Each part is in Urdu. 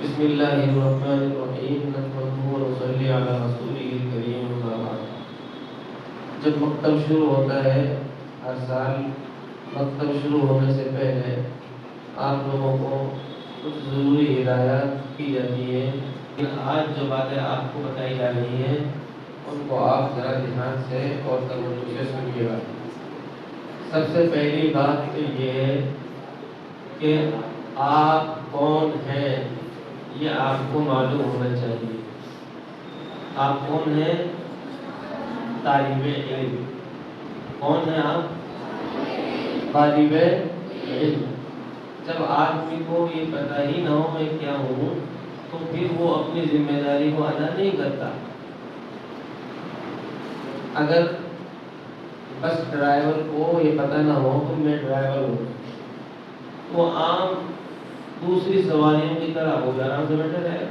بسم اللہ الرحمن الرحیم نحمده ونصلی علی رسولہ الکریم اما بعد۔ جب مکتب شروع ہوتا ہے ہر سال، مکتب شروع ہونے سے پہلے آپ لوگوں کو کچھ ضروری ہدایات کی جاتی ہے۔ آج جو باتیں آپ کو بتائی جا رہی ہیں ان کو آپ ذرا دھیان سے اور توجہ سے سنیے گا۔ سب سے پہلی بات تو یہ ہے کہ آپ کون ہیں، یہ آپ کو معلوم ہونا چاہیے۔ آپ کون ہیں؟ طالب علم۔ کون ہیں آپ؟ طالب علم۔ جب آدمی کو یہ پتہ ہی نہ ہو میں کیا ہوں تو پھر وہ اپنی ذمہ داری کو ادا نہیں کرتا۔ اگر بس ڈرائیور کو یہ پتہ نہ ہو کہ میں ڈرائیور ہوں، وہ عام دوسری سواریوں کی طرح ہو آرام سے بیٹھے رہے گا،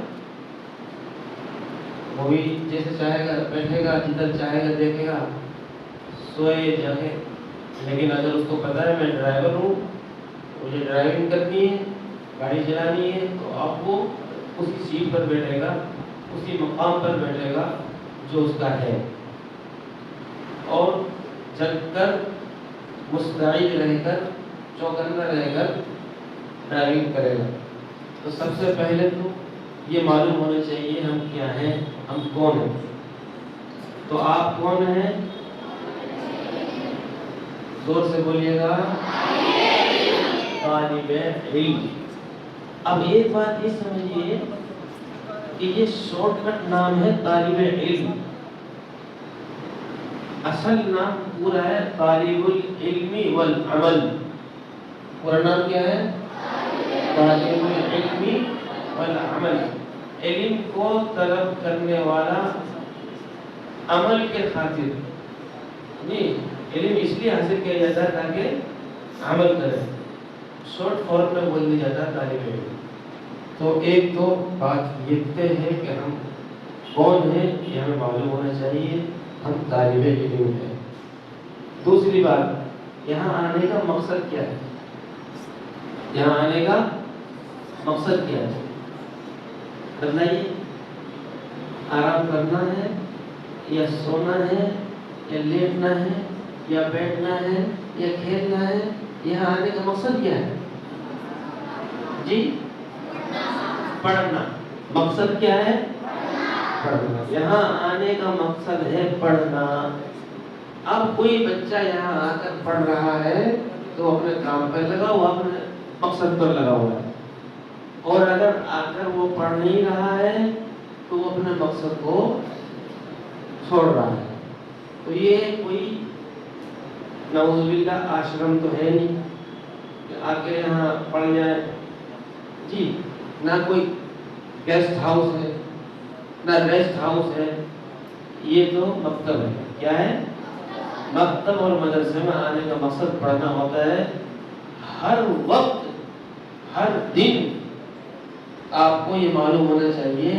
وہ بھی جیسے چاہے گا بیٹھے گا، جدھر چاہے گا دیکھے گا، سوئے جاگے۔ لیکن اگر اس کو پتہ ہے میں ڈرائیور ہوں، مجھے ڈرائیونگ کرنی ہے، گاڑی چلانی ہے، تو اب وہ اسی سیٹ پر بیٹھے گا، اسی مقام پر بیٹھے گا جو اس کا ہے، اور جگ کر مستعد رہ کر چوکنا رہ کر ڈرائیونگ کرے گا۔ تو سب سے پہلے تو یہ معلوم ہونا چاہیے ہم کیا ہیں، ہم کون ہیں۔ تو آپ کون ہیں؟ زور سے بولیے گا، طالب علم۔ اب ایک بات یہ سمجھیے کہ یہ شارٹ کٹ نام ہے طالب علم، اصل نام پورا ہے طالب العلم والعمل۔ پورا نام کیا ہے؟ طالب العلم والعمل۔ علم کو طلب کرنے والا، عمل کے خاطر نہیں، علم اس لیے حاصل کیا جاتا ہے تاکہ عمل کرے، شارٹ فارم میں بول دیا جاتا ہے طالب علم۔ تو ایک تو بات یہ ہے کہ ہم کون ہیں یہ ہمیں معلوم ہونا چاہیے، ہم طالب علم ہیں۔ دوسری بات، یہاں آنے کا مقصد کیا ہے؟ یہاں آنے کا مقصد کیا ہے؟ بتائیے، آرام کرنا ہے یا سونا ہے یا لیٹنا ہے یا بیٹھنا ہے یا کھیلنا ہے؟ یہاں آنے کا مقصد کیا ہے جی؟ پڑھنا۔ مقصد کیا ہے؟ پڑھنا۔ یہاں آنے کا مقصد ہے پڑھنا۔ اب کوئی بچہ یہاں آ کر پڑھ رہا ہے تو اپنے کام پر لگا ہوا، اپنے مقصد پر لگا ہوا ہے، اور اگر آ کر وہ پڑھ نہیں رہا ہے تو وہ اپنے مقصد کو چھوڑ رہا ہے۔ تو یہ کوئی نعوذ باللہ آشرم تو ہے نہیں کہ آ کے یہاں پڑھ جائے جی، نہ کوئی گیسٹ ہاؤس ہے نہ ریسٹ ہاؤس ہے، یہ تو مکتب ہے۔ کیا ہے؟ مکتب اور مدرسے میں آنے کا مقصد پڑھنا ہوتا ہے۔ ہر وقت ہر دن آپ کو یہ معلوم ہونا چاہیے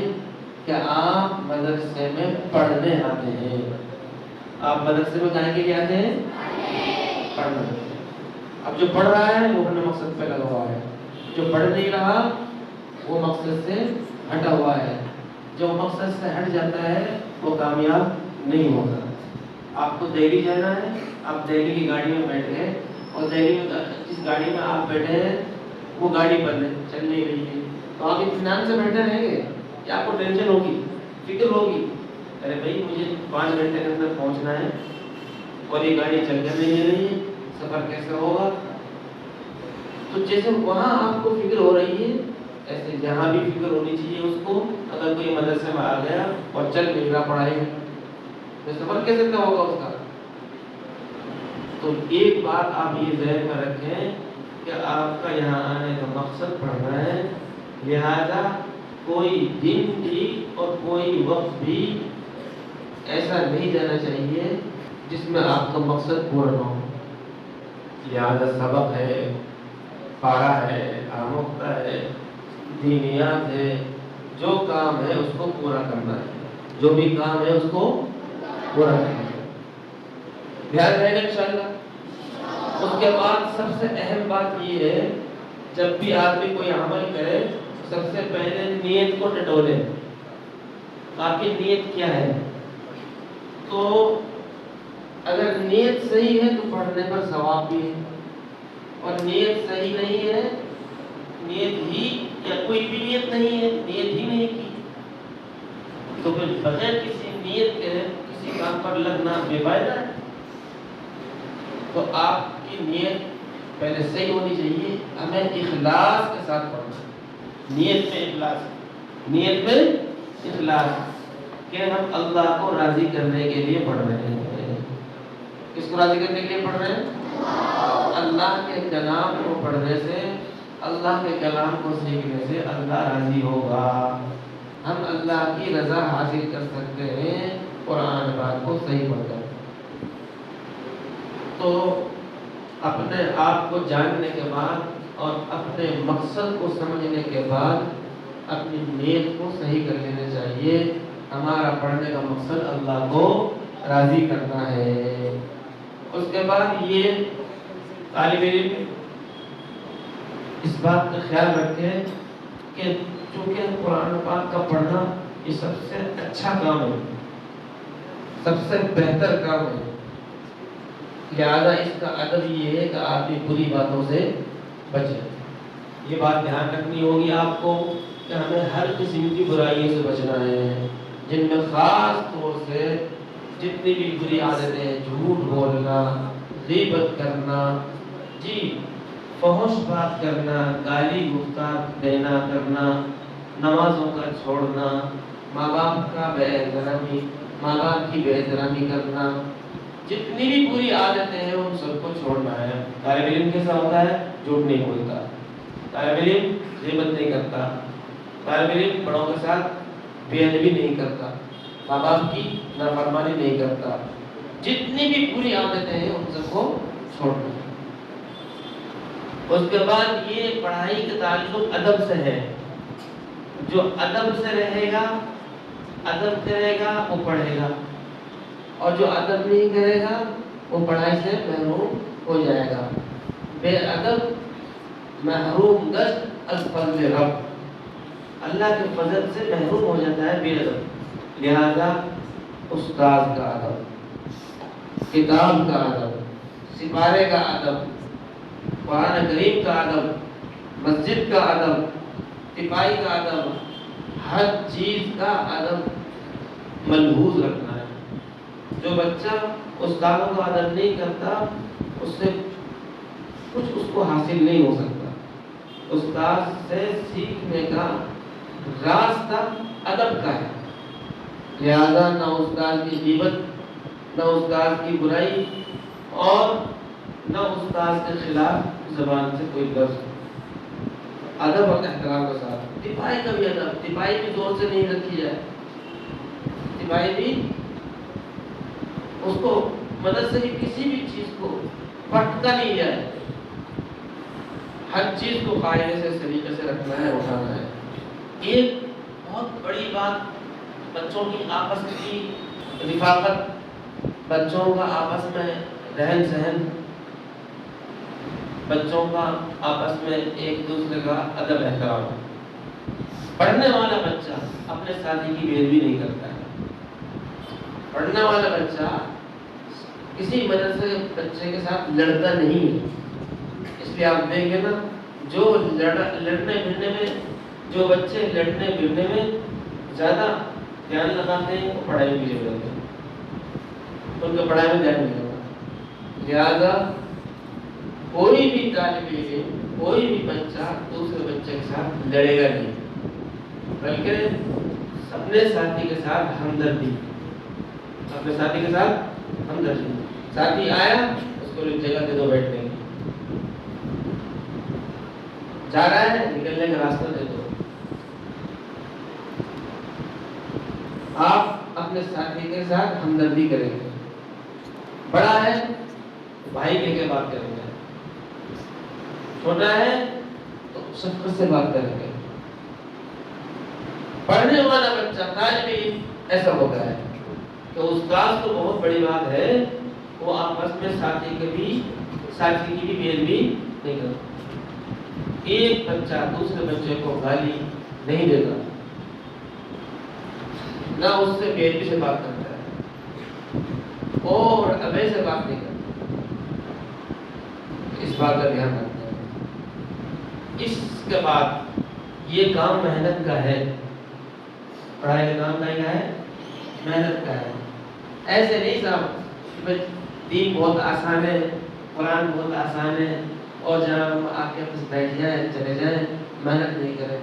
کہ آپ مدرسے میں پڑھنے آتے ہیں۔ آپ مدرسے میں کہاں کے لیے آتے ہیں؟ پڑھنا۔ اب جو پڑھ رہا ہے وہ اپنے مقصد پہ لگا ہوا ہے، جو پڑھ نہیں رہا وہ مقصد سے ہٹا ہوا ہے۔ جو مقصد سے ہٹ جاتا ہے وہ کامیاب نہیں ہوتا۔ آپ کو دہلی جانا ہے، آپ دہلی کی گاڑی میں بیٹھ گئے، اور دہلی میں جس گاڑی میں آپ بیٹھے ہیں وہ گاڑی بند ہے، چل نہیں رہی ہے، تو آپ اطمینان سے بیٹھے رہیں گے کہ آپ کو ٹینشن ہوگی، فکر ہوگی، ارے بھائی مجھے 5 گھنٹے کے اندر پہنچنا ہے اور یہ گاڑی چل کر نہیں رہی ہے، سفر کیسے ہوگا؟ تو جیسے وہاں آپ کو فکر ہو رہی ہے ایسے یہاں بھی فکر ہونی چاہیے اس کو۔ اگر کوئی مدرسے میں آ گیا اور چل نہیں رہا پڑھائی میں تو سفر کیسے طے ہوگا اس کا؟ تو ایک بات آپ یہ ذہن میں رکھیں کہ آپ کا یہاں آنے کا مقصد پڑھنا ہے، لہذا کوئی دن بھی اور کوئی وقت بھی ایسا نہیں جانا چاہیے جس میں آپ کا مقصد پورا نہ ہو۔ لہذا سبق ہے، پارا ہے، آموختہ ہے، دینیات ہے، جو کام ہے اس کو پورا کرنا ہے، جو بھی کام ہے اس کو پورا کرنا ہے۔ دھیان رہے گا انشاءاللہ۔ اس کے بعد سب سے اہم بات یہ ہے، جب بھی آدمی کوئی عمل کرے سب سے پہلے نیت کو ٹٹولیں، آپ کی نیت کیا ہے؟ تو اگر نیت صحیح ہے تو پڑھنے پر ثواب بھی ہے، اور نیت صحیح نہیں ہے، نیت ہی یا کوئی بھی نیت نہیں ہے، نیت ہی نہیں کی، تو پھر بغیر کسی نیت کے کسی کام پر لگنا بے فائدہ ہے۔ تو آپ کی نیت پہلے صحیح ہونی چاہیے، ہمیں اخلاص کے ساتھ پڑھنا ہے، نیت میں اخلاص، نیت میں اخلاص کہ ہم اللہ کو راضی کرنے کے لیے پڑھ رہے ہیں۔ کس کو راضی کرنے کے لیے پڑھ رہے ہیں؟ اللہ کے کلام کو پڑھنے سے، اللہ کے کلام کو سیکھنے سے اللہ راضی ہوگا، ہم اللہ کی رضا حاصل کر سکتے ہیں قرآن پاک کو صحیح پڑھ کر۔ تو اپنے آپ کو جاننے کے بعد اور اپنے مقصد کو سمجھنے کے بعد اپنی نیت کو صحیح کر لینا چاہیے۔ ہمارا پڑھنے کا مقصد اللہ کو راضی کرنا ہے۔ اس کے بعد یہ طالب علم اس بات کا خیال رکھے کہ چونکہ قرآن پاک کا پڑھنا یہ سب سے اچھا کام ہے، سب سے بہتر کام ہے، لہذا اس کا ادب یہ ہے کہ آپ بری باتوں سے بچیں۔ یہ بات دھیان رکھنی ہوگی آپ کو کہ ہمیں ہر قسم کی برائیوں سے بچنا ہے، جن میں خاص طور سے جتنی بھی بری عادتیں ہیں، جھوٹ بولنا، غیبت کرنا، فحش بات کرنا، گالی گفتار دینا کرنا، نمازوں کا چھوڑنا، ماں باپ کی بے احترامی کرنا، جتنی بھی بری عادتیں ہیں ان سب کو چھوڑنا ہے۔ طالب علم کیسا ہوتا ہے؟ جھوٹ نہیں بولتا، طالب علم غیبت نہیں کرتا، طالب علم بڑوں کے ساتھ بے ادبی نہیں کرتا، ماں باپ کی نافرمانی نہیں کرتا، جتنی بھی بری عادتیں ہیں ان سب کو چھوڑنا ہے۔ اس کے بعد یہ پڑھائی کا تعلق ادب سے ہے، جو ادب سے رہے گا، ادب کرے گا وہ پڑھے گا، اور جو ادب نہیں کرے گا وہ پڑھائی سے محروم ہو جائے گا۔ بے ادب محروم گشت از فضل رب، اللہ کے فضل سے محروم ہو جاتا ہے بے ادب۔ لہذا استاد کا ادب، کتاب کا ادب، سپارے کا ادب، قرآن کریم کا ادب، مسجد کا ادب، تپائی کا ادب، ہر چیز کا ادب ملحوظ رکھنا ہے۔ جو بچہ استادوں کا ادب نہیں کرتا اس سے کچھ اس کو حاصل نہیں ہو سکتا۔ استاد سے سیکھنے کا راستہ ادب کا ہے، لہذا نہ استاد کی غیبت، نہ استاد کی برائی، اور نہ استاد کے خلاف زبان سے کوئی لفظ، ادب اور احترام کے ساتھ۔ تپائی کا بھی ادب، تپائی بھی زور سے نہیں رکھی جائے، تپائی بھی اس کو مدد سے بھی کسی بھی چیز کو پٹکا نہیں جائے، ہر چیز کو قاعدے سے طریقے سے رکھنا ہے، اٹھانا ہے۔ ایک بہت بڑی بات بچوں کی آپس کی رفاقت، بچوں کا آپس میں رہن سہن، بچوں کا آپس میں ایک دوسرے کا ادب احترام۔ پڑھنے والا بچہ اپنے ساتھی کی بے ادبی نہیں کرتا ہے، پڑھنے والا بچہ کسی مدرسے بچے کے ساتھ لڑتا نہیں ہے۔ اس لیے آپ دیکھیں نا، جو لڑنے بھڑنے میں، جو بچے لڑنے بھڑنے میں زیادہ دھیان لگاتے ہیں وہ پڑھائی میں بھی لگاتے ہیں، ان کا پڑھائی میں دھیان نہیں لگتا۔ لہذا کوئی بھی طالب علم، کوئی بھی بچہ دوسرے بچے کے ساتھ لڑے گا نہیں، بلکہ اپنے ساتھی کے ساتھ ہمدردی، اپنے ساتھی کے ساتھ ہمدردی۔ ساتھی آیا اس کو جگہ دے دو بیٹھنے کی، جا رہا ہے نکلنے کا راستہ دے دو۔ آپ اپنے ساتھی کے ساتھ ہمدردی کریں گے، بڑا ہے تو بھائی کہہ کے بات کریں گے، چھوٹا ہے تو شفقت سے بات کریں گے۔ پڑھنے والا بچہ طالب علم ایسا ہوتا ہے کہ استاد تو بہت بڑی بات ہے، وہ آپس میں ساتھی کی بھی بے ادبی نہیں کرتا۔ ایک بچہ دوسرے بچے کو گالی نہیں دیتا، نہ اس سے بے ادبی سے بات کرتا ہے اور ابے سے بات نہیں کرتا، اس بات کا دھیان رکھنا ہے۔ اس کے بعد یہ کام محنت کا ہے، پڑھائی کا کام کیا ہے؟ محنت کا ہے۔ ایسے نہیں صاحب دین بہت آسان ہے، قرآن بہت آسان ہے اور جہاں ہم آ کے بس بیٹھ جائیں چلے جائیں، محنت نہیں کریں۔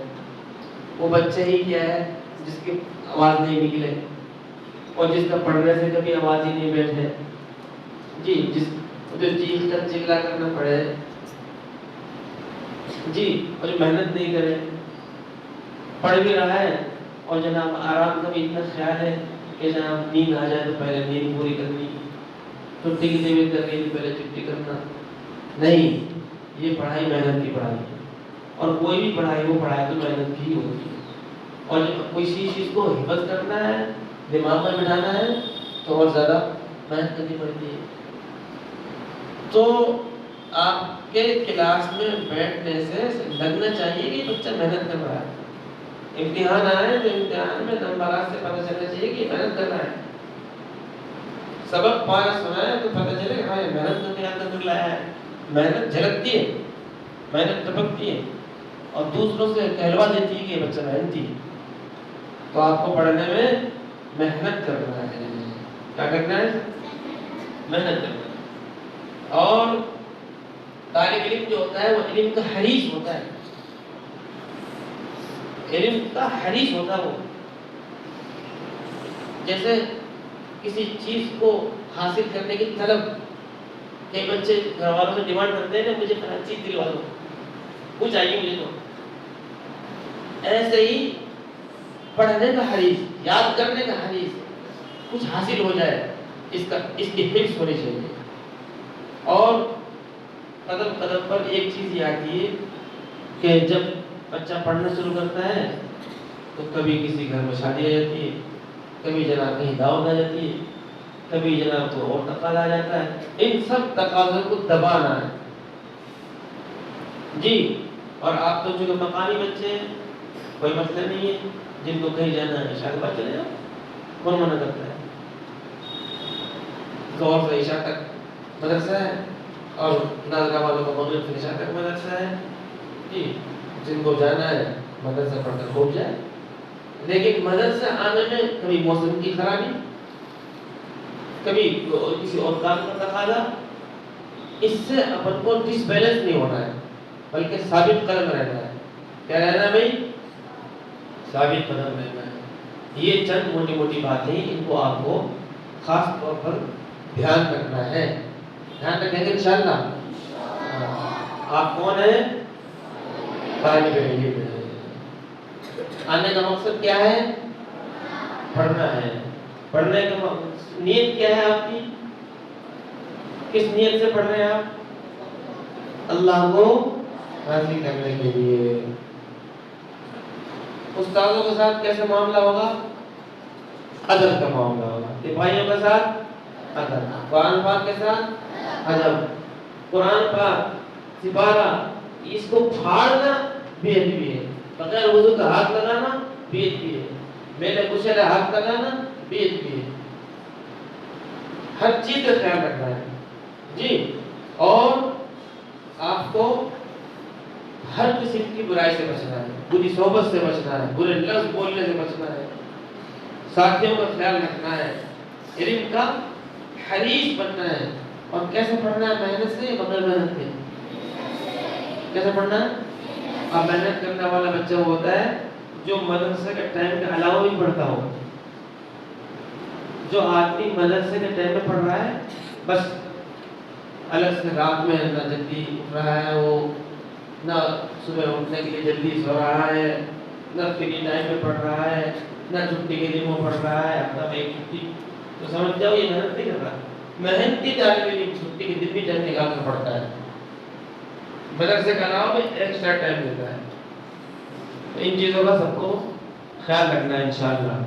وہ بچے ہی کیا ہے جس کی آواز نہیں نکلے اور جس کا پڑھنے سے کبھی آواز ہی نہیں بیٹھے، جی جو چیخ کر چگلا کرنا پڑے، جی اور جو محنت نہیں کرے، پڑھ بھی رہا ہے اور جناب آرام کا بھی اتنا خیال ہے کہ جناب نیند آ جائے تو پہلے نیند پوری کرنی، چھٹی کی طبیعت کر رہی تو پہلے چھٹی کرنا، نہیں، یہ پڑھائی محنت کی پڑھائی ہے اور کوئی بھی پڑھائی وہ پڑھائی تو محنت کی ہوتی ہے۔ اور جب کسی چیز کو حفظ کرنا ہے، دماغ میں بٹھانا ہے تو اور زیادہ محنت کرنی پڑتی ہے۔ تو آپ کے کلاس میں بیٹھنے سے لگنا چاہیے کہ بچہ محنت کر رہا ہے، امتحان آئے تو امتحان میں نمبرات سے پتہ چلنا چاہیے کہ محنت کر رہا ہے، سبق پارا سنا ہے تو پتہ چلے کہ ہاں یہ محنت کر کے یاد کر لایا ہے، محنت جھلکتی ہے، محنت ٹپکتی ہے اور دوسروں سے کہلوا دیتی ہے کہ یہ بچہ محنتی ہے۔ تو آپ کو پڑھنے میں محنت کرنا ہے، کیا کرنا ہے؟ محنت کرنا ہے۔ اور طالب علم جو ہوتا ہے وہ علم کا حریص ہوتا ہے، علم کا حریص ہوتا ہے وہ، جیسے کسی چیز کو حاصل کرنے کی طلب، کئی بچے گھر والوں سے ڈیمانڈ کرتے ہیں کہ مجھے فلاں چیز دلوا دو، کچھ چاہیے مجھے تو، ایسے ہی پڑھنے کا حریص، یاد کرنے کا حریص، کچھ حاصل ہو جائے اس کی حفظ ہونی چاہیے۔ اور قدم قدم پر ایک چیز یہ آتی ہے کہ جب بچہ پڑھنا شروع کرتا ہے تو کبھی کسی گھر میں شادی آ جاتی ہے، کبھی جناب کہیں دعوت آ جاتی ہے، کبھی جناب کو اور تقاضا آ جاتا ہے، ان سب تقاضوں کو دبانا ہے، جی۔ اور آپ تو چونکہ مقامی بچے ہیں، کوئی مسئلہ نہیں ہے، جن کو کہیں جانا ہے عشاء کے بعد چلے جاؤ، کون منع کرتا ہے؟ ظہر سے عشاء تک مدرسہ ہے اور ناظرہ والوں کا مغرب سے عشاء تک مدرسہ ہے، جی، جن کو جانا ہے مدرسہ پڑھ کر کھوٹ جائے۔ لیکن مدرسہ آنے میں کبھی موسم کی خرابی، کبھی کسی اور کام کا تقاضا، اس سے اپن کو ڈس بیلنس نہیں ہونا ہے بلکہ ثابت قدم رہنا ہے۔ کیا رہنا ہے بھائی؟ ثابت قدم رہنا ہے۔ یہ چند موٹی موٹی باتیں ان کو آپ کو خاص طور پر دھیان رکھنا ہے، دھیان رکھیں گے انشاءاللہ۔ آپ کون ہیں؟ طالب علم۔ آنے کا مقصد کیا ہے؟ پڑھنا ہے۔ پڑھنے کا نیت کیا ہے آپ کی؟ کس نیت سے پڑھ رہے ہیں آپ؟ اللہ کو راضی کرنے کے لیے۔ استادوں کے ساتھ کیسے معاملہ ہوگا؟ ادب کا معاملہ ہوگا۔ سپاہیوں کے ساتھ ادب، قرآن پاک کے ساتھ ادب۔ قرآن پاک سپارہ اس کو پھاڑنا بے ادبی ہے، بغیر وضو کا ہاتھ لگانا بے ادبی ہے، میلے کچیلے ہاتھ لگانا بے ادبی ہے۔ ہر چیز کا خیال رکھنا ہے، جی۔ اور آپ کو ہر قسم کی برائی سے بچنا ہے، بری صحبت سے بچنا ہے، برے لفظ بولنے سے بچنا ہے، ساتھیوں کا خیال رکھنا ہے، علم کا حریص بننا ہے۔ اور کیسے پڑھنا ہے؟ محنت سے، بغیر محنت کے؟ کیسے پڑھنا ہے؟ اب محنت کرنے والا بچہ وہ ہوتا ہے جو مدرسے کے ٹائم کے علاوہ بھی پڑھتا ہو۔ جو آدمی مدرسے کے ٹائم میں پڑھ رہا ہے، بس الگ سے رات میں نہ جلدی اٹھ رہا ہے، وہ نہ صبح اٹھنے کے لیے جلدی سو رہا ہے، نہ فری ٹائم میں پڑھ رہا ہے، نہ چھٹی کے دن وہ پڑھ رہا ہے، ہفتہ میں ایک چھٹی، تو سمجھ جاؤ یہ محنت نہیں کر رہا۔ محنتی طالب علم چھٹی کے دن بھی ٹائم نکال کر پڑھتا ہے، مدرسے کا علاوہ بھی ایکسٹرا ٹائم دیتا ہے۔ تو ان چیزوں کا سب کو خیال رکھنا ہے انشاءاللہ۔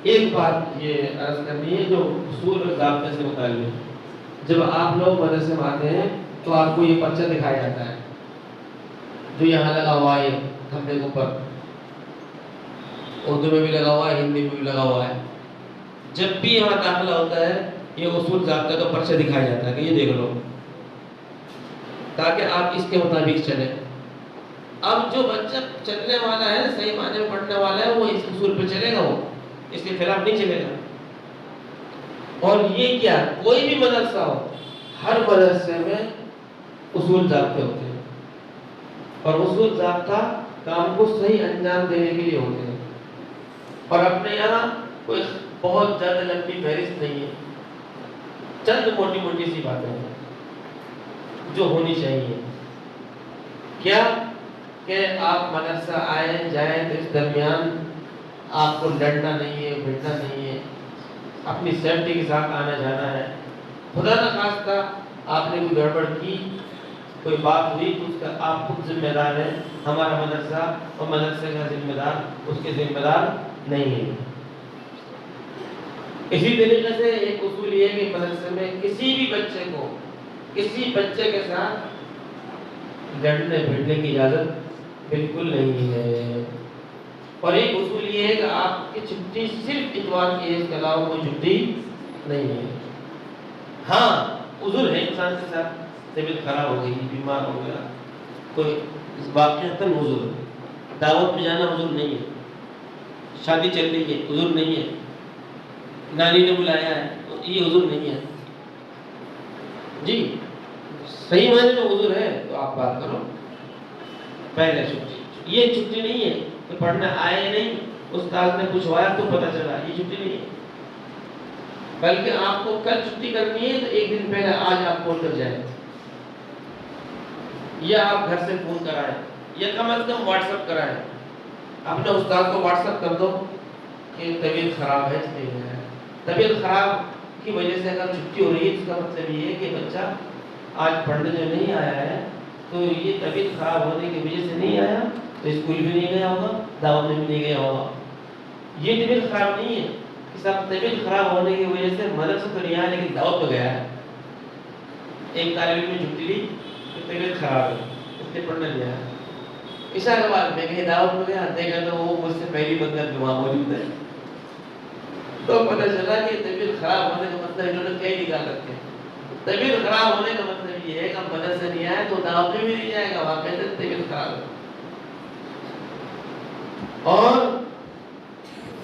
ایک بات یہ عرض کرنی ہے جو اصول اور ضابطے سے متعلق، جب آپ لوگ مدرسے میں آتے ہیں تو آپ کو یہ پرچہ دکھایا جاتا ہے جو یہاں لگا ہوا ہے کھمبے کے اوپر، اردو میں بھی لگا ہوا ہے، ہندی میں بھی لگا ہوا ہے. جب بھی یہاں داخلہ ہوتا ہے یہ اصول ضابطہ کا پرچہ دکھایا جاتا ہے کہ یہ دیکھ لو، تاکہ آپ اس کے مطابق چلیں. اب جو بچہ چلنے والا ہے، صحیح معنی میں پڑھنے والا ہے، وہ اس اصول پہ چلے گا، وہ اس کے خلاف نہیں چلے گا. اور یہ کیا، کوئی بھی مدرسہ ہو، ہر مدرسے میں اصول ضابطے ہوتے ہیں، اور اصول ضابطہ کام کو صحیح انجام دینے کے لیے ہوتے ہیں. اور اپنے یہاں کوئی بہت زیادہ لمبی فہرست نہیں ہے، چند موٹی موٹی سی باتیں ہیں جو ہونی چاہیے. کیا کہ آپ مدرسہ آئے جائیں تو اس درمیان آپ کو لڑنا نہیں ہے، بھیڑنا نہیں ہے، اپنی سیفٹی کے ساتھ آنا جانا ہے. خدا نہ خواستہ آپ نے کوئی گڑبڑ کی، کوئی بات ہوئی تو اس کا آپ خود ذمہ دار ہیں. ہمارا مدرسہ اور مدرسے کا ذمہ دار اس کے ذمہ دار نہیں ہے. اسی طریقے سے ایک اصول یہ ہے کہ مدرسے میں کسی بھی بچے کو کسی بچے کے ساتھ لڑنے بھیڑنے کی اجازت بالکل نہیں ہے. اور ایک اصول یہ ہے کہ آپ کی چھٹی صرف اتوار کی ہے، اس کے علاوہ کوئی چھٹی نہیں ہے. ہاں عذر ہے انسان کے ساتھ، طبیعت خراب ہو گئی، بیمار ہو گیا، کوئی واقعتاً عذر. دعوت میں جانا عذر نہیں ہے، شادی چل رہی ہے عذر نہیں ہے، نانی نے بلایا ہے تو یہ عذر نہیں ہے. جی صحیح معنی میں عذر ہے تو آپ بات کرو. پہلے چھٹی، یہ چھٹی نہیں ہے کہ پڑھنے آئے نہیں، استاد نے پوچھوایا تو پتہ چلا، یہ چھٹی نہیں ہے. بلکہ آپ کو کل چھٹی کرنی ہے تو ایک دن پہلے آج آپ کال کر جائیں، یا آپ گھر سے فون کرائیں، یا کم از کم واٹس ایپ کرائیں. اپنے استاد کو واٹس ایپ کر دو کہ طبیعت خراب ہے، اس لیے طبیعت خراب کی وجہ سے اگر چھٹی ہو رہی ہے اس کا مطلب یہ ہے کہ بچہ آج پڑھنے جو نہیں آیا ہے تو یہ طبیعت خراب ہونے کی وجہ سے نہیں آیا، تو اسکول بھی نہیں گیا ہوگا، دعوت میں بھی نہیں گیا ہوگا. یہ طبیعت خراب نہیں ہے کہ سب طبیعت خراب ہونے کی وجہ سے مدرسہ تو نہیں آیا لیکن دعوت میں گیا ہے. ایک طالب علم نے چھٹی لی، طبیعت خراب ہے، اس نے پڑھنے نہیں آیا. عشاء کے بعد میں کہیں دعوت میں گیا، دیکھا تو وہ مجھ سے پہلی بدر جو وہاں موجود ہے، تو پتہ چلا کہ طبیعت خراب ہونے کا مطلب انہوں نے کئی نکال رکھے. طبیعت خراب ہونے کا مطلب یہ ہے کہ ہم مدرسے نہیں آئے تو دعوت میں بھی نہیں جائے گا، وہاں کہتے ہیں طبیعت خراب ہے. اور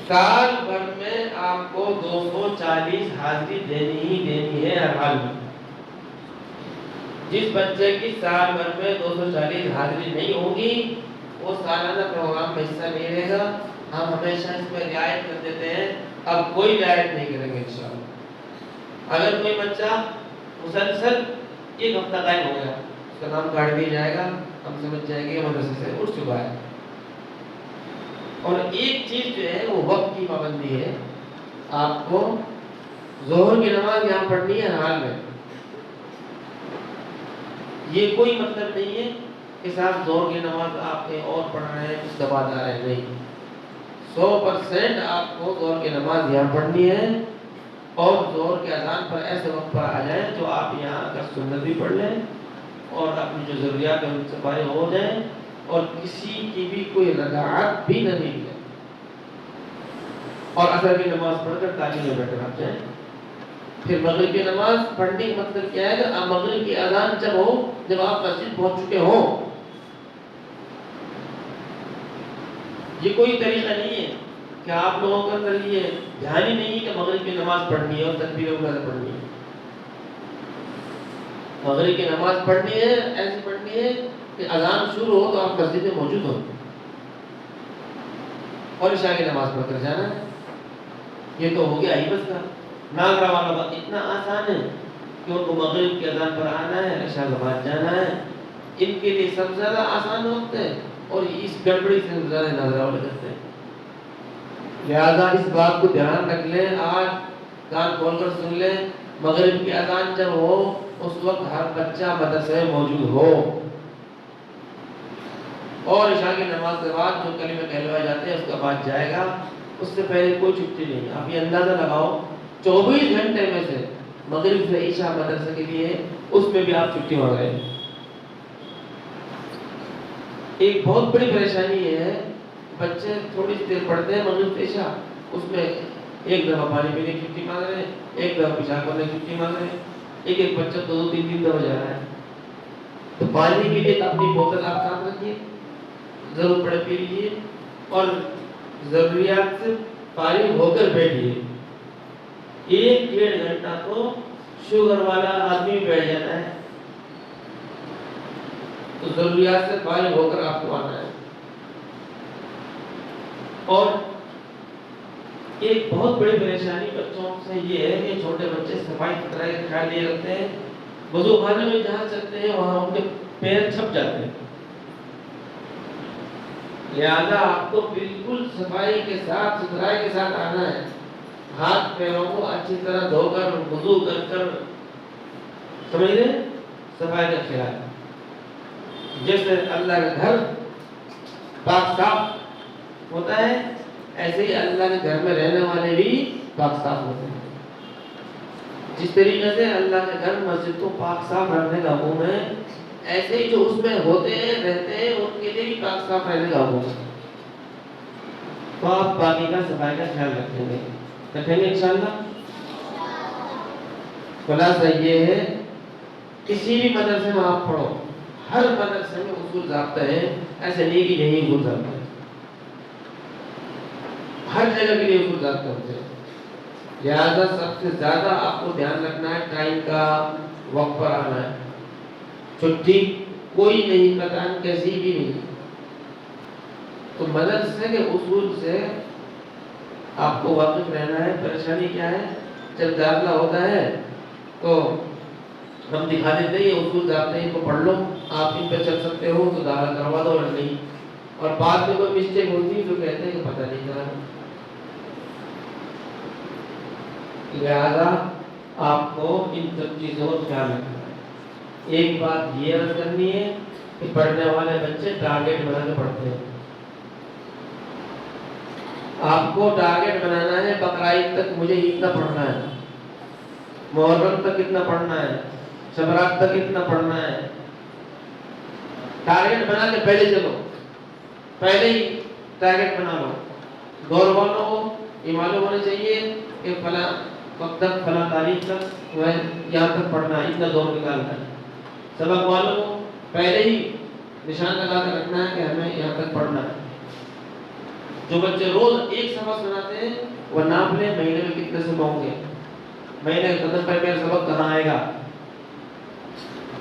سال بھر میں آپ کو 240 حاضری دینی ہی دینی ہے ہر حال میں. جس بچے کی سال بھر میں 240 حاضری نہیں ہوگی وہ سالانہ پروگرام میں حصہ نہیں لے گا. ہم ہمیشہ اس میں رعایت کر دیتے ہیں، اب کوئی رعایت نہیں کریں گے انشاءاللہ. اگر کوئی بچہ مسلسل ایک ہفتہ غائب ہو گیا، اس کا نام کاٹ دیا جائے گا، ہم سمجھ جائیں گے کہ مدرسے سے اٹھ چکا ہے. اور ایک چیز جو ہے وہ وقت کی پابندی ہے. آپ کو ظہر کی نماز یہاں پڑھنی ہے ہر حال میں. یہ کوئی مطلب نہیں ہے کہ صاحب ظہر کی نماز آپ کے اور پڑھ رہے ہیں، اس دبا جا رہے ہیں، نہیں. 100% آپ کو ظہر کی نماز یہاں پڑھنی ہے. اور ظہر کے اذان پر ایسے وقت پر آ جائیں جو آپ یہاں کا سنت بھی پڑھ لیں اور اپنی جو ضروریات ہیں ان سے فارغ ہو جائیں، اور کسی کی بھی کوئی رضاعت بھی نہ مل جائے، اور عصر کی نماز پڑھ کر تعلیم میں بیٹھ جائیں. پھر مغرب کی نماز پڑھنے کا مطلب کیا ہے کہ مغرب کی اذان جب ہو، جب آپ مسجد پہنچ چکے ہوں. یہ کوئی طریقہ نہیں ہے کہ آپ لوگوں کا اندر یہ دھیان ہی نہیں کہ مغرب کی نماز پڑھنی ہے اور تکبیر اولا پڑھنی ہے. مغرب کی نماز پڑھنی ہے، ایسی پڑھنی ہے کہ اذان شروع ہو تو آپ مسجد میں موجود ہوں، اور عشاء کی نماز پڑھ کر جانا ہے. یہ تو ہو گیا ہی بس کا. ناگرہ والا بات اتنا آسان ہے کہ ان کو مغرب کی اذان پر آنا ہے، عشاء کے بعد جانا ہے. ان کے لیے سب سے زیادہ آسان وقت ہے، اور اس گڑبڑی سے زیادہ ناگرہ والے کرتے ہیں. لہذا اس بات کو دھیان رکھ لیں، آج کان کھول کر سن لیں، مغرب کی اذان جب ہو اس وقت ہر بچہ مدرسے میں موجود ہو، اور عشاء کی نماز کے بعد جو کلمے کہلوائے جاتے ہیں اس کے بعد جائے گا. اس سے پہلے کوئی چھٹی نہیں. آپ یہ اندازہ لگاؤ 24 گھنٹے میں سے مغرب سے عشاء مدرسے کے لیے، اس میں بھی آپ چھٹی مانگ رہے ہیں. ایک بہت بڑی پریشانی یہ ہے بچے تھوڑی سی دیر پڑھتے ہیں مغرب عشاء، اس میں ایک دفعہ پانی پینے کی چھٹی مانگ رہے ہیں، ایک دفعہ پیشاب کرنے کی چھٹی مانگ رہے ہیں، ایک بچہ 2-3 دفعہ جا رہا ہے۔ تو پانی کے لیے اپنی بوتل آپ ساتھ رکھیے، ضرور پڑے پی لیجیے، اور ضروریات سے فارغ ہو کر بیٹھیے۔ 1-1.5 گھنٹہ تو شوگر والا آدمی بیٹھ جاتا ہے، تو ضروریات سے فارغ ہو کر آپ کو آنا ہے۔ اور ایک بہت بڑی پریشانی بچوں سے یہ ہے کہ چھوٹے بچے صفائی ستھرائی کا خیال نہیں رکھتے ہیں، وضو خانے میں جہاں چلتے ہیں وہاں ان کے پیر چھپ جاتے ہیں۔ لہذا آپ کو بالکل صفائی کے ساتھ ستھرائی کے ساتھ آنا ہے، ہاتھ پیروں کو اچھی طرح دھو کر وضو کر سمجھ لیں صفائی کا خیال۔ جیسے اللہ کا گھر پاک صاف ہوتا ہے، ایسے ہی اللہ کے گھر میں رہنے والے بھی پاک صاف ہوتے ہیں۔ جس طریقے سے اللہ کے گھر مسجد کو پاک صاف رکھنے کا حکم ہے، ایسے ہی جو اس میں ہوتے ہیں رہتے ہیں ان کے لیے بھی پاک صاف رہنے کا حکم ہے۔ تو آپ باقی کا صفائی کا خیال رکھیں گے انشاءاللہ۔ خلاصہ یہ ہے، کسی بھی مدرسے میں آپ پڑھو، ہر مدرسے میں اصول ضابطہ ہے، ایسے نہیں کہ یہی اصول ضابطہ ہے، ہر جگہ کے لیے اصول ضابطہ ہوتے ہیں۔ لہذا سب سے زیادہ آپ کو دھیان رکھنا ہے ٹائم کا، وقت پر آنا ہے، چھٹی کوئی نہیں، قطعاً کیسی بھی نہیں۔ تو مدرسے کے اصول سے آپ کو واقف رہنا ہے۔ پریشانی کیا ہے، جب داخلہ ہوتا ہے تو ہم دکھا دیتے ہیں یہ اصول ضابطے ان کو پڑھ لو، آپ ان پہ چل سکتے ہو تو داخلہ کروا دو، اور نہیں، اور بعد میں کوئی مسٹیک ہوتی ہے تو کہتے ہیں کہ پتہ نہیں کرا۔ لہذا آپ کو ان سب چیزوں کا خیال رکھنا ہے۔ ایک بات یہ عرض کرنی ہے کہ پڑھنے والے بچے ٹارگیٹ بنا کے پڑھتے ہیں۔ آپ کو ٹارگیٹ بنانا ہے بقرعید تک مجھے اتنا پڑھنا ہے، محرم تک اتنا پڑھنا ہے، شبرات تک اتنا پڑھنا ہے۔ ٹارگیٹ بنا کے پہلے چلو، پہلے ہی ٹارگیٹ بنا لو۔ دور والوں کو یہ معلوم ہونا چاہیے کہ فلاں وقت تک، فلاں تاریخ تک یہاں تک پڑھنا ہے، اتنا دور نکالنا ہے۔ سبق والوں کو پہلے ہی نشان لگا کر رکھنا ہے کہ ہمیں یہاں تک پڑھنا ہے۔ جو بچے روز ایک سبق سناتے ہیں وہ ناپ لیں مہینے میں کتنے سبق ہوں گے، مہینے کے قدم پر میرا سبق کہاں آئے گا۔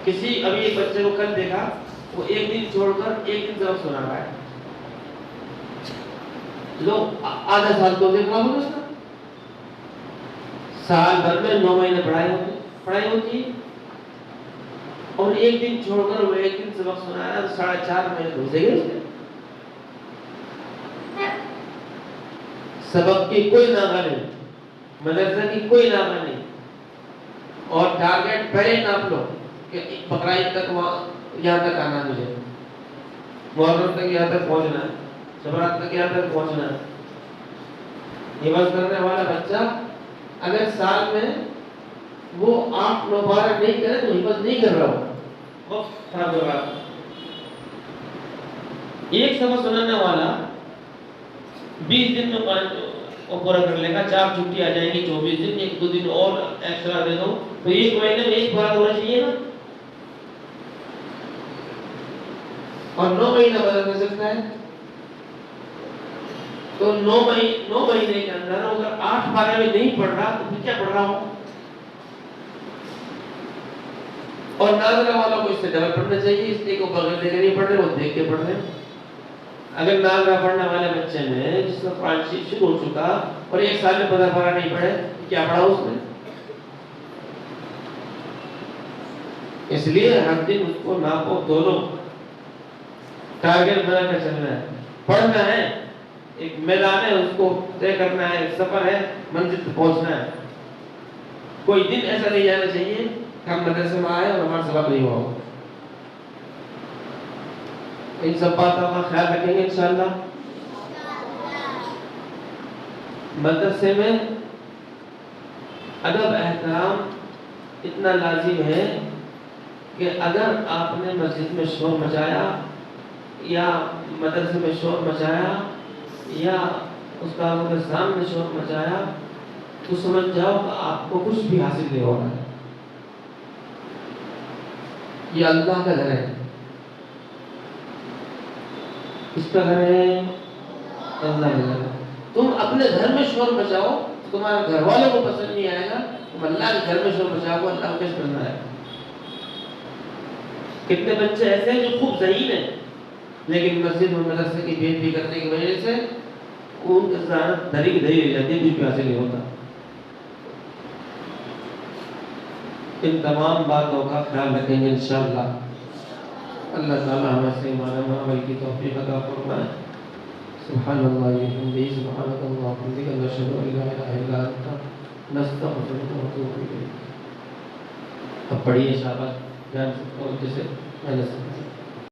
کسی ابھی ایک بچے کو کل دیکھا، وہ ایک دن چھوڑ کر ایک دن سبق سنا رہا ہے، لوگ آدھا سال تو دیکھ رہا ہوگا، سال بھر میں 9 مہینے پڑھائی ہوتی ہے، اور ایک دن چھوڑ کر وہ ایک دن سبق سنایا تو 4.5 مہینے گزرے گئے اس کے۔ سبق کی کوئی ناغہ نہیں، مدرسہ کی کوئی ناغہ نہیں، اور ٹارگیٹ پہلے ہی ناپ لو کہ بقرعید تک یہاں تک آنا ہے، مجھے محرم تک یہاں تک پہنچنا ہے، شبرات تک یہاں تک پہنچنا ہے۔ حفظ کرنے والا بچہ اگر سال میں وہ 8-9 بار نہیں کرے تو حفظ نہیں کر رہا ہو، وقت خراب ہو رہا۔ ایک سبق سنانے والا 20 دن میں پورا کر لے گا، 4 چھٹی آ جائیں گی، 24 دن، 1-2 دن اور ایکسٹرا دے دو تو ایک مہینے میں ایک بار ہونا چاہیے نا، اور 9 مہینہ بدل کر سکتا ہے۔ تو 9 مہینے کے اندر اگر 8 بارے میں نہیں پڑھ رہا تو پھر کیا پڑھ رہا ہوں؟ اور ناظرہ والوں کو اس سے ڈبل پڑھنا چاہیے، اس لیے کو بغیر دیکھے نہیں پڑھ رہے، وہ دیکھ کے پڑھ رہے ہیں۔ اگر ناظرہ پڑھنے والے بچے میں جس کا قرآن شریف شروع ہو چکا اور 1 سال میں 15 پارہ نہیں پڑھے، کیا پڑھا اس نے؟ اس لیے ہر دن اس کو ناپو، دونوں ٹارگیٹ بنا کر چلنا ہے، پڑھنا ہے، ایک میدان ہے، اس کو طے کرنا ہے، سفر ہے، منزل تک پہنچنا ہے۔ کوئی دن ایسا نہیں جانا چاہیے کہ ہم مدرسے میں آئے اور ہمارا سبق نہیں ہوا ہو۔ ان سب باتوں کا خیال رکھیں گے انشاءاللہ۔ مدرسے میں ادب احترام اتنا لازم ہے کہ اگر آپ نے مسجد میں شور مچایا یا مدرسے میں شور مچایا یا اس کاموں کے سامنے شور مچایا تو سمجھ جاؤ کہ آپ کو کچھ بھی حاصل نہیں ہو رہا ہے. یہ اللہ کا گھر ہے. کس کا گھر ہے؟ اللہ کا گھر. تم اپنے گھر میں شور مچاؤ تو تمہارے گھر والوں کو پسند نہیں آئے گا. تم اللہ کے گھر میں شور مچاؤ اللہ کو کیسے پسند آئے گا؟ کتنے بچے ایسے ہیں جو خوب ذہین ہیں لیکن مسجد اور مدرسے کی بے ادبی کرنے کی وجہ سے ان کی ذہانت دھری کی دھری رہ جاتی ہے, کچھ بھی حاصل نہیں ہوتا. ان تمام باتوں کا خیال رکھیں گے انشاءاللہ. اللہ تعالی ہمیں سے ایمان عمل کی توفیق عطا فرمائے. سبحان اللہ وبحمدہ سبحانک اللہم وبحمدک نشہد ان لا الہ الا انت نستغفرک ونتوب الیک. اب پڑھیے شاباش جان سے اور جیسے میں نے